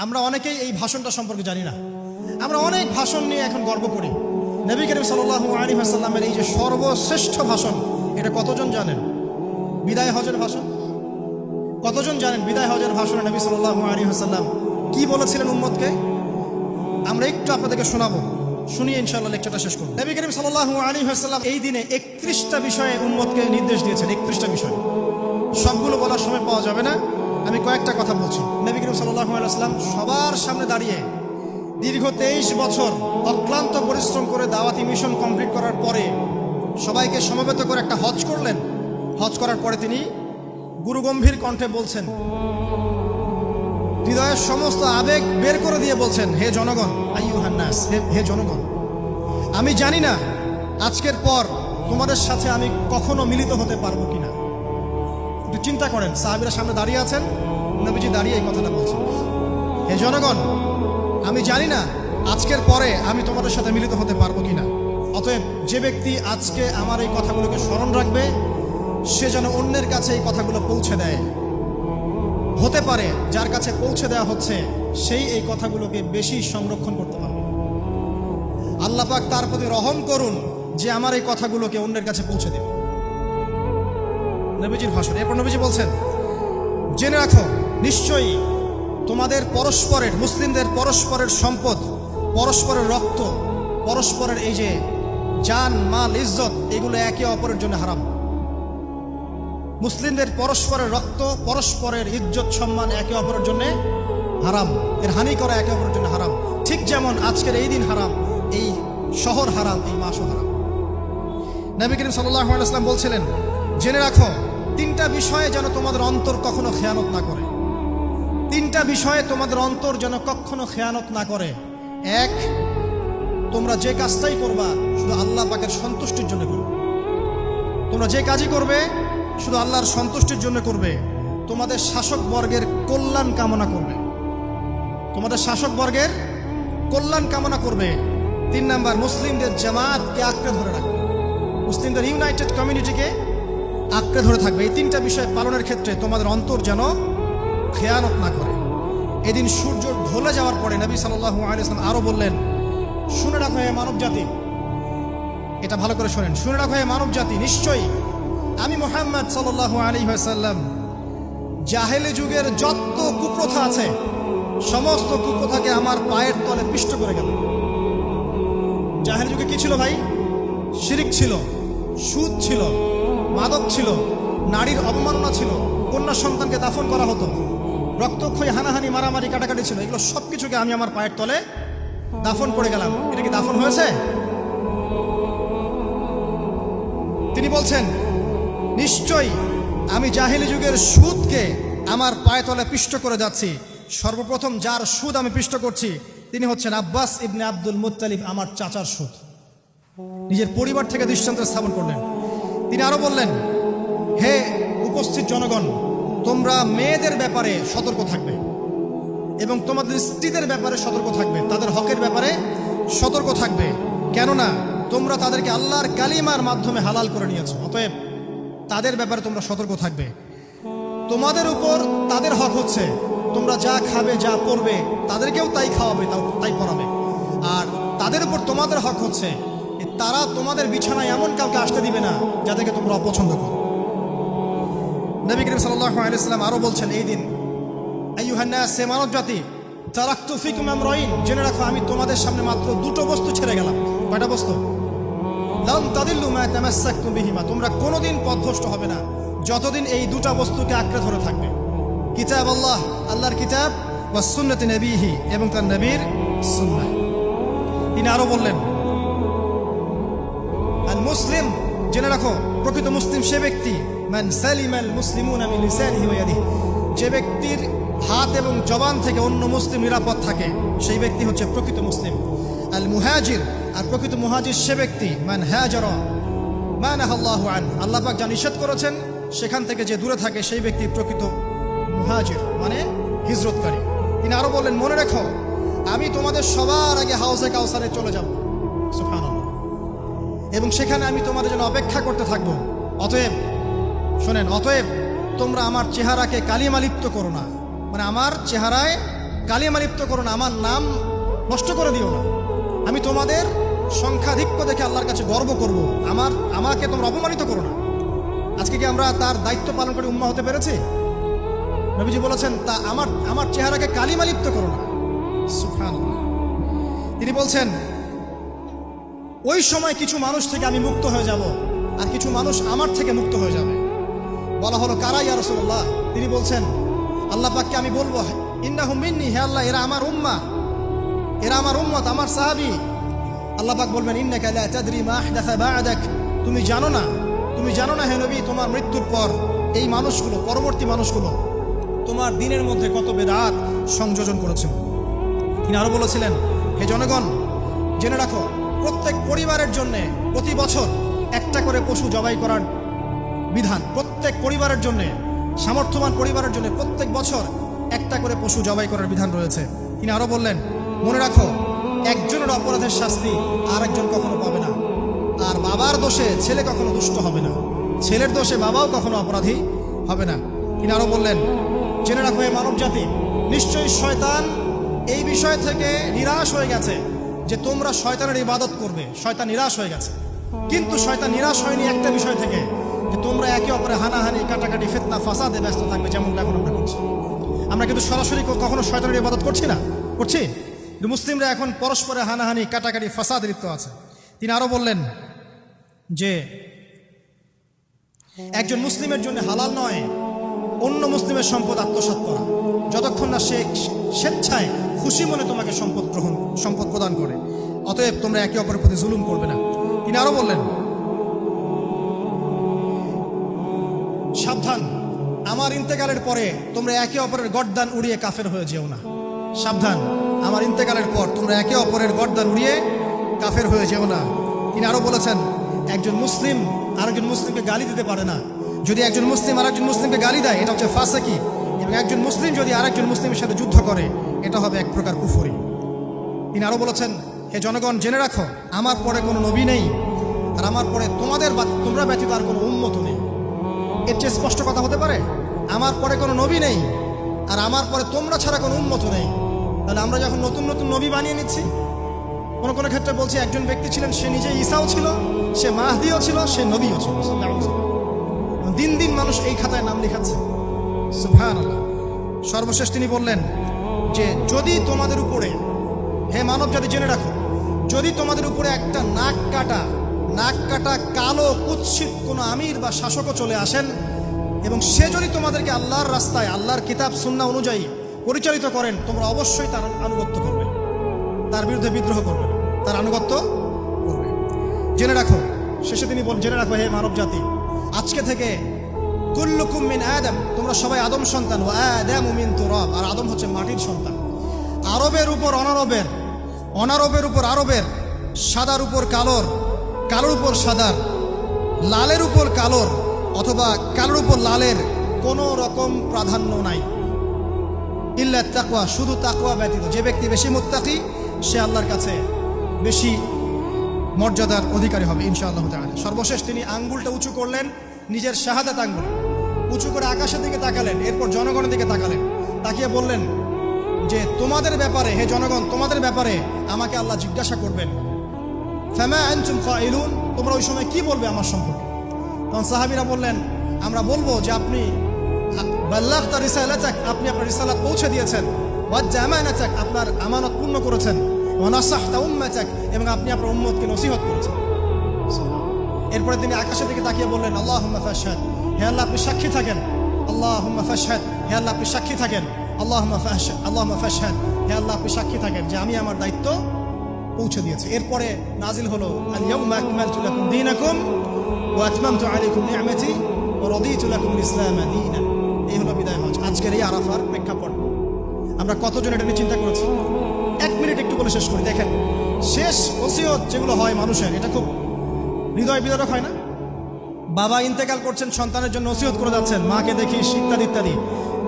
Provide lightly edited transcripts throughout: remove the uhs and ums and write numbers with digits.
আমরা অনেকেই এই ভাষণটা সম্পর্কে জানি না। আমরা অনেক ভাষণ নিয়ে এখন গর্ব করি। নবী করিম সাল্লাল্লাহু আলাইহি ওয়াসাল্লামের এই যে সর্বশ্রেষ্ঠ ভাষণ, এটা কতজন জানেন? বিদায় হজের ভাষণ। কতজন জানেন বিদায় হজের ভাষণে নবী সাল্লাল্লাহু আলাইহি ওয়াসাল্লাম কি বলেছিলেন উম্মতকে? আমরা একটু আপনাদেরকে শোনাবো, শুনিয়ে ইনশাআল্লাহ লেকচারটা শেষ করব। নবী করিম সাল্লাল্লাহু আলাইহি ওয়াসাল্লাম এই দিনে 31টা বিষয়ে উম্মতকে নির্দেশ দিয়েছেন। 31টা বিষয়, সবগুলো বলার সময় পাওয়া যাবে না, আমি কয়েকটা কথা বলছি। নবী করিম সাল্লাল্লাহু আলাইহি ওয়াসাল্লাম সবার সামনে দাঁড়িয়ে দীর্ঘ 23 বছর অক্লান্ত পরিশ্রম করে দাওয়াতি মিশন কমপ্লিট করার পরে সবাইকে সমবেত করে একটা হজ করলেন। হজ করার পরে তিনি গুরুগম্ভীর কণ্ঠে বলছেন, হৃদয়ের সমস্ত আবেগ বের করে দিয়ে বলছেন, হে জনগণ, আইয়ুহান নাস, হে জনগণ, আমি জানি না আজকের পর তোমাদের সাথে আমি কখনো মিলিত হতে পারবো কিনা। একটু চিন্তা করেন, সাহাবীরা সামনে দাঁড়িয়ে আছেন, নবীজি দাঁড়িয়ে এই কথাটা বলছেন, হে জনগণ, আমি জানি না আজকের পরে আমি তোমাদের সাথে মিলিত হতে পারবো কিনা। অতএব যে ব্যক্তি আজকে আমার এই কথাগুলোকে স্মরণ রাখবে, সে যেন অন্যের কাছে এই কথাগুলো পৌঁছে দেয়। হতে পারে যার কাছে পৌঁছে দেওয়া হচ্ছে সেই এই কথাগুলোকে বেশি সংরক্ষণ করতে পারবে। আল্লাহ পাক তার প্রতি রহম করুন যে আমার এই কথাগুলোকে অন্যের কাছে পৌঁছে দেবে। নবীজির ভাষণ। এরপর নবীজি বলছেন, জেনে রাখো নিশ্চয়ই তোমাদের পরস্পরের, মুসলিমদের পরস্পরের সম্পদ, পরস্পরের রক্ত, পরস্পরের এই যে জান, মাল, ইজ্জত, এগুলো একে অপরের জন্য হারাম। মুসলিমদের পরস্পরের রক্ত, পরস্পরের ইজ্জত, সম্মান একে অপরের জন্য হারাম। এর হানি করা একে অপরের জন্য হারাম। ঠিক যেমন আজকের এই দিন হারাম, এই শহর হারাম, এই মাসও হারাম। নবী করিম সাল্লাল্লাহু আলাইহি ওয়াসাল্লাম বলছিলেন, জেনে রাখো 3টা বিষয়ে যেন তোমাদের অন্তর কখনো খেয়ানত না করে। 3টা বিষয়ে তোমাদের অন্তর যেন কখনো খেয়ানত না করে। 1, তোমরা যে কাজটাই করবা শুধু আল্লাহ পাকের সন্তুষ্টির জন্য করবে। তোমরা যে কাজই করবে শুধু আল্লাহর সন্তুষ্টির জন্য করবে। তোমাদের শাসক বর্গের কল্যাণ কামনা করবে। তোমাদের শাসক বর্গের কল্যাণ কামনা করবে। 3 নাম্বার, মুসলিমদের জামাতকে আঁকড়ে ধরে রাখবে। মুসলিমদের ইউনাইটেড কমিউনিটিকে আঁকড়ে ধরে থাকবে। এই 3টা বিষয় পালনের ক্ষেত্রে তোমাদের অন্তর যেন খেয়ানত না করে। এদিন সূর্য ঢলে যাওয়ার পরে নবী সাল্লাল্লাহু আলাইহি ওয়াসাল্লাম আরো বললেন, শুনে রাখো হে মানব জাতি, এটা ভালো করে শোনেন, শুনে রাখো হে মানব জাতি, নিশ্চয়ই আমি মুহাম্মদ সাল্লাল্লাহু আলাইহি ওয়াসাল্লাম জাহেলি যুগের যত কুপ্রথা আছে সমস্ত কুপ্রথাকে আমার পায়ের তলে পিষ্ট করে গেল। জাহেলি যুগে কি ছিল ভাই? শিরিক ছিল, সুদ ছিল, মাদক ছিল, নারীর অবমাননা ছিল, কন্যা সন্তানকে দাফন করা হতো, রক্তক্ষয়ী, হানাহানি, মারামারি, কাটাকাটি ছিল। এগুলো সবকিছুকে আমি আমার পায়ের তলে দাফন করে গেলাম। এটা কি দাফন হয়েছে? তিনি বলছেন, নিশ্চয়ই আমি জাহেলি যুগের সুদকে আমার পায়ে তলে পিষ্ট করে যাচ্ছি। সর্বপ্রথম যার সুদ আমি পিষ্ট করছি তিনি হচ্ছেন আব্বাস ইবনে আব্দুল মুত্তালিব, আমার চাচার সুদ। নিজের পরিবার থেকে দৃষ্টান্ত স্থাপন করলেন। তিনি আরো বললেন, হে উপস্থিত জনগণ, তোমরা মেয়েদের ব্যাপারে সতর্ক থাকবে এবং তোমাদের স্ত্রীদের ব্যাপারে সতর্ক থাকবে, তাদের হকের ব্যাপারে সতর্ক থাকবে, কেননা তোমরা তাদেরকে আল্লাহর কালিমার মাধ্যমে হালাল করে নিয়েছো। অতএব তাদের ব্যাপারে তোমরা সতর্ক থাকবে। তোমাদের উপর তাদের হক হচ্ছে তোমরা যা খাবে, যা পরবে, তাদেরকেও তাই খাওয়াবে, তাই পরাবে। আর তাদের উপর তোমাদের হক হচ্ছে তারা তোমাদের বিছানায় এমন কাউকে আসতে দিবে না যাদেরকে তোমরা অপছন্দ করো। নবী করিম সাল্লাল্লাহু আলাইহি ওয়াসাল্লাম আরো বলছেন, এই দিন আইয়ুহান নাস, হে মানব জাতি, তারাকতু ফিকুম আমরাইন, জেনে রাখো আমি তোমাদের সামনে মাত্র 2টো বস্তু ছেড়ে গেলাম। কয়টা বস্তু? লান তাদিল্লু মা তামাসসাকতুম বিহিমা, তোমরা কোনোদিন পথভ্রষ্ট হবে না যতদিন এই 2টা বস্তুকে আঁকড়ে ধরে থাকবে। কিতাব আল্লাহ, আল্লাহর কিতাব, ওয়া সুন্নতি নবীহি, এবং তার নবীর সুন্নাহ। তিনি আরো বললেন, আল মুসলিম, জেনে রাখো প্রকৃত মুসলিম সে ব্যক্তি, মান সালিমাল মুসলিমুনা মিন লিসানিহি ওয়া ইয়াদিহি, যে ব্যক্তির হাত এবং জবান থেকে অন্য মুসলিম নিরাপদ থাকে সেই ব্যক্তি হচ্ছে প্রকৃত মুসলিম। আল মুহাজির, আর প্রকৃত মুহাজির সে ব্যক্তি, মান হাজারা মা নাহাল্লাহু আন, আল্লাহ পাক যা নিষেধ করেছেন সেখান থেকে যে দূরে থাকে সেই ব্যক্তি প্রকৃত মুহাজির, মানে হিজরতকারী। তিনি আরো বললেন, মনে রেখো আমি তোমাদের সবার আগে হাউজে কাউসারে চলে যাব, সুবহানাল্লাহ, এবং সেখানে আমি তোমাদের জন্য অপেক্ষা করতে থাকবো। অতএব শোনেন, অতএব তোমরা আমার চেহারাকে কালিমা লিপ্ত করো না, মানে আমার চেহারায় কালিমা লিপ্ত করো না, আমার নাম নষ্ট করে দিও না। আমি তোমাদের সংখ্যাধিক্য দেখে আল্লাহর কাছে গর্ব করব, আমাকে তোমরা অপমানিত করো না। আজকে কি আমরা তার দায়িত্ব পালন করে উম্মাহ হতে পেরেছি? নবীজি বলেছেন, তা আমার চেহারাকে কালিমা লিপ্ত করো না। সুবহানাল্লাহ। তিনি বলছেন, ওই সময় কিছু মানুষ থেকে আমি মুক্ত হয়ে যাব, আর কিছু মানুষ আমার থেকে মুক্ত হয়ে যাবে। বলা হলো, কারা ইয়া রাসূলুল্লাহ? তিনি বলছেন, আল্লাহ পাককে আমি বলবো, ইন্নাহুম মিন্নি, হে আল্লাহ, এরা আমার উম্মাহ, এরা আমার উম্মত, আমার সাহাবী। আল্লাহ পাক বলবেন, ইন্নাকা লা তাদরি মা আহদাসা বা'দাক, তুমি জানো না হে নবী, তোমার মৃত্যুর পর এই মানুষগুলো, পরবর্তী মানুষগুলো তোমার দিনের মধ্যে কত বেদাত সংযোজন করেছিল। তিনি আরো বলেছিলেন, হে জনগণ, জেনে রাখো, প্রত্যেক পরিবারের জন্য প্রতি বছর একটা করে পশু জবাই করার বিধান। প্রত্যেক পরিবারের জন্য, সামর্থ্যবান পরিবারের জন্য প্রত্যেক বছর একটা করে পশু জবাই করার বিধান রয়েছে। তিনি আরো বললেন, মনে রাখো, একজনের অপরাধের শাস্তি আর একজন কখনো পাবে না। আর বাবার দোষে ছেলে কখনো দুষ্ট হবে না, ছেলের দোষে বাবাও কখনো অপরাধী হবে না। তিনি আরো বললেন, জেনে রাখো হে মানব জাতি, নিশ্চয়ই শয়তান এই বিষয় থেকে নিরাশ হয়ে গেছে যে তোমরা শয়তানের ইবাদত করবে। শয়তান নিরাশ হয়ে গেছে, কিন্তু শয়তান নিরাশ হয়নি একটা বিষয় থেকে, যে তোমরা একে অপরে হানাহানি, কাটাকাটি, ফিতনা, ফাসাদে ব্যস্ত থাকবে, যেমনটা এখন আমরা করছি। আমরা কিন্তু সরাসরি কখনো শয়তানের ইবাদত করছি না, করছি? কিন্তু মুসলিমরা এখন পরস্পরে হানাহানি, কাটাকাটি, ফাসাদে লিপ্ত আছে। তিনি আরো বললেন যে একজন মুসলিমের জন্য হালাল নয় অন্য মুসলিমের সম্পদ আত্মসাৎ করা, যতক্ষণ না সে স্বেচ্ছায় খুশি মনে তোমাকে সম্পদ প্রদান করে। অতএব তোমরা একে অপরের প্রতি জুলুম করবে না। তিনি আরো বললেন, সাবধান, আমার ইন্তেকালের পরে তোমরা একে অপরের গর্দান উড়িয়ে কাফের হয়ে যেও না। সাবধান, আমার ইন্তেকালের পর তোমরা একে অপরের গর্দান উড়িয়ে কাফের হয়ে যেও না। তিনি আরো বলেছেন, একজন মুসলিম আরেকজন মুসলিমকে গালি দিতে পারে না। যদি একজন মুসলিম আরেকজন মুসলিমকে গালি দেয়, এটা হচ্ছে ফাসিকি। এবং একজন মুসলিম যদি আরেকজন মুসলিমের সাথে যুদ্ধ করে, এটা হবে এক প্রকার কুফরি। তিনি আরো বলেছেন, হে জনগণ, জেনে রাখো, আমার পরে কোনো নবী নেই, আর আমার পরে তোমরা ব্যতীত আর কোনো উম্মত নেই। এর চেয়ে স্পষ্ট কথা হতে পারে? আমার পরে কোনো নবী নেই, আর আমার পরে তোমরা ছাড়া কোনো উম্মত নেই। তাহলে আমরা যখন নতুন নতুন নবী বানিয়ে নিচ্ছি, কোনো কোনো ক্ষেত্রে বলছি, একজন ব্যক্তি ছিলেন, সে নিজে ঈসাও ছিল, সে মাহদিও ছিল, সে নবীও ছিল। দিন দিন মানুষ এই খাতায় নাম লেখাচ্ছে। সুবহানাল্লাহ। সর্বশেষ তিনি বললেন যে, যদি তোমাদের উপরে, হে মানব জাতি, জেনে রাখো, যদি তোমাদের উপরে একটা নাক কাটা কালো কুৎসিত কোনো আমির বা শাসকও চলে আসেন, এবং সে যদি তোমাদেরকে আল্লাহর রাস্তায়, আল্লাহর কিতাব সুন্নাহ অনুযায়ী পরিচালিত করেন, তোমরা অবশ্যই তার আনুগত্য করবে, তার বিরুদ্ধে বিদ্রোহ করবে, তার আনুগত্য করবে। জেনে রাখো, শেষে তিনি জেনে রাখো, হে মানব জাতি, আজকে থেকে কুল্লুকুম মিন আদম, তোমরা সবাই আদম সন্তান, ওয়া আদামু মিন তুরাব, আর আদম হচ্ছে মাটির সন্তান। আরবের উপর অনারবের, অনারবের উপর আরবের, সাদার উপর কালোর, কালোর উপর সাদার, লালের উপর কালোর, অথবা কালোর উপর লালের কোনো রকম প্রাধান্য নাই। ইল্লা তাকওয়া, শুধু তাকওয়া ব্যতীত। যে ব্যক্তি বেশি মুত্তাকি, সে আল্লাহর কাছে বেশি মর্যাদার অধিকারী হবে ইনশাআল্লাহ তাআলা। সর্বশেষ তিনি আঙ্গুলটা উঁচু করলেন, নিজের শাহাদাত আঙ্গুল উঁচু করে আকাশের দিকে তাকালেন, এরপর জনগণের দিকে তাকালেন, তাকিয়ে বললেন যে, তোমাদের ব্যাপারে, হে জনগণ, তোমাদের ব্যাপারে আমাকে আল্লাহ জিজ্ঞাসা করবেন। ফামা আনতুম কাইলুন, তোমরা ওই সময় কি বলবে আমার সম্পর্কে? তখন সাহাবীরা বললেন, আমরা বলবো যে আপনি বাল্লাগতা রিসালাতাক, আপনি আপনার রিসালাত পৌঁছে দিয়েছেন, ওয়াজ্জা আমানাতাক, আপনার আমানত পূর্ণ করেছেন, ওয়া নাসাহতা উম্মাতাক, এবং আপনি আপনার উম্মতকে নসিহত করেছেন। এরপরে তিনি আকাশের দিকে তাকিয়ে বললেন, আল্লাহুম্মা ফাশহাদ, হে আল্লাহ আপনি সাক্ষী থাকেন। আল্লাহুম্মা ফাশহাদ, হে আল্লাহ আপনি সাক্ষী থাকেন। আল্লাহুম্মা ফাশহাদ, হে আল্লাহ আপনি সাক্ষী থাকেন যে আমি আমার দায়িত্ব পৌঁছে দিয়েছি। এরপরে নাজিল হলো, আল ইয়াউমা আকমালতু লাকুম দীনাকুম ওয়া আতমামতু আলাইকুম নি'মাতি ওয়া রাদিতু লাকুমুল ইসলাম দীনান। এই হলো বিদায় হজ, আজকের এই আরাফার প্রেক্ষাপট। আমরা কতজন এটা নিয়ে চিন্তা করেছি? 1 মিনিট একটু বলে শেষ করি। দেখেন, শেষ ওসিয়ত যেগুলো হয় মানুষের, এটা খুব হৃদয় বিদারক হয় না? বাবা ইন্তেকাল করছেন, সন্তানের জন্য ওসিয়ত করে যাচ্ছেন, মাকে দেখিস, ইত্যাদি ইত্যাদি।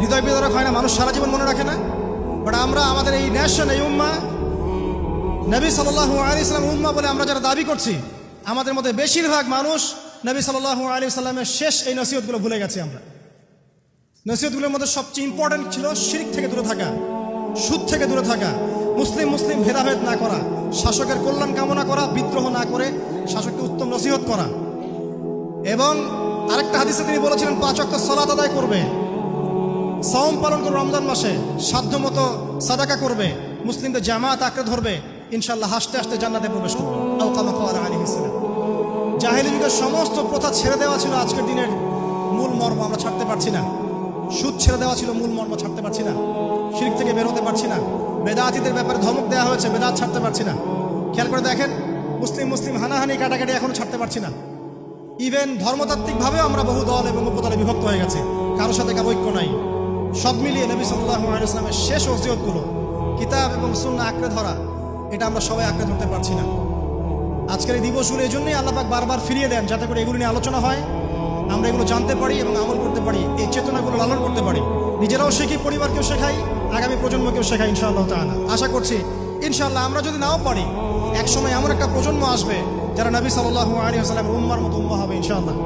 হৃদয় বিদারক হয় না? মানুষ সারা জীবন মনে রাখে না? বাট আমরা আমাদের এই নেশন, এই উম্মাহ, নবী সাল্লাল্লাহু আলাইহি ওয়াসাল্লাম উম্মাহ বলে আমরা যারা দাবি করছি, আমাদের মধ্যে বেশিরভাগ মানুষ নবী সাল্লাল্লাহু আলাইহি ওয়াসাল্লামের শেষ এই নসিহতগুলো ভুলে গেছি আমরা। নসিহতগুলোর মধ্যে সবচেয়ে ইম্পর্টেন্ট ছিল শিরক থেকে দূরে থাকা, সুদ থেকে দূরে থাকা, মুসলিম মুসলিম ভেদাভেদ না করা, শাসকের কল্যাণ কামনা করা, বিদ্রোহ না করে শাসককে উত্তম নসিহত করা। এবং আরেকটা হাদিসে তিনি বলেছিলেন 5 ওয়াক্ত সালাত আদায় করবে, সাওম পালন করবে, রমজান মাসে সাধ্যমতো সাদাকা করবে, মুসলিমদের জামাত আঁকড়ে ধরবে, ইনশাআল্লাহ হাসতে হাসতে জান্নাতে প্রবেশ করবে। আও কামা ক্বালা আলাইহিস সালাম। জাহেলি যুগের সমস্ত প্রথা ছেড়ে দেওয়া ছিল আজকের দিনের মূল মর্ম, আমরা ছাড়তে পারছি না। সুদ ছেড়ে দেওয়া ছিল মূল মর্ম, ছাড়তে পারছি না। শিরক থেকে বেরোতে পারছি না। বেদাতীদের ব্যাপারে ধমক দেওয়া হয়েছে, বেদাত ছাড়তে পারছি না। খেয়াল করে দেখেন, মুসলিম মুসলিম হানাহানি কাটাকাটি এখনো ছাড়তে পারছি না। ইভেন ধর্মতাত্ত্বিকভাবেও আমরা বহু দল এবং উপদলে বিভক্ত হয়ে গেছে, কারোর সাথে কারো ঐক্য নাই। সব মিলিয়ে নবী সাল্লাল্লাহু আলাইহি ওয়াসাল্লামের শেষ ওসিয়তগুলো, কিতাব এবং সুন্নাহ আঁকড়ে ধরা, এটা আমরা সবাই আঁকড়ে ধরতে পারছি না। আজকের এই দিবসগুলো এই জন্যই আল্লাহ পাক বারবার ফিরিয়ে দেন, যাতে করে এগুলো নিয়ে আলোচনা হয়, আমরা এগুলো জানতে পারি এবং আমল করতে পারি, এই চেতনাগুলো লালন করতে পারি, নিজেরাও শিখি, পরিবারকেও শেখাই, আগামী প্রজন্মকেও শেখাই ইনশাআল্লাহ তাআলা। আশা করছি ইনশাআল্লাহ আমরা যদি নাও পারি, এক সময় এমন একটা প্রজন্ম আসবে যারা নবী সাল্লাল্লাহু আলাইহি ওয়াসাল্লামের উম্মার মতো উম্মাহ হবে ইনশাআল্লাহ।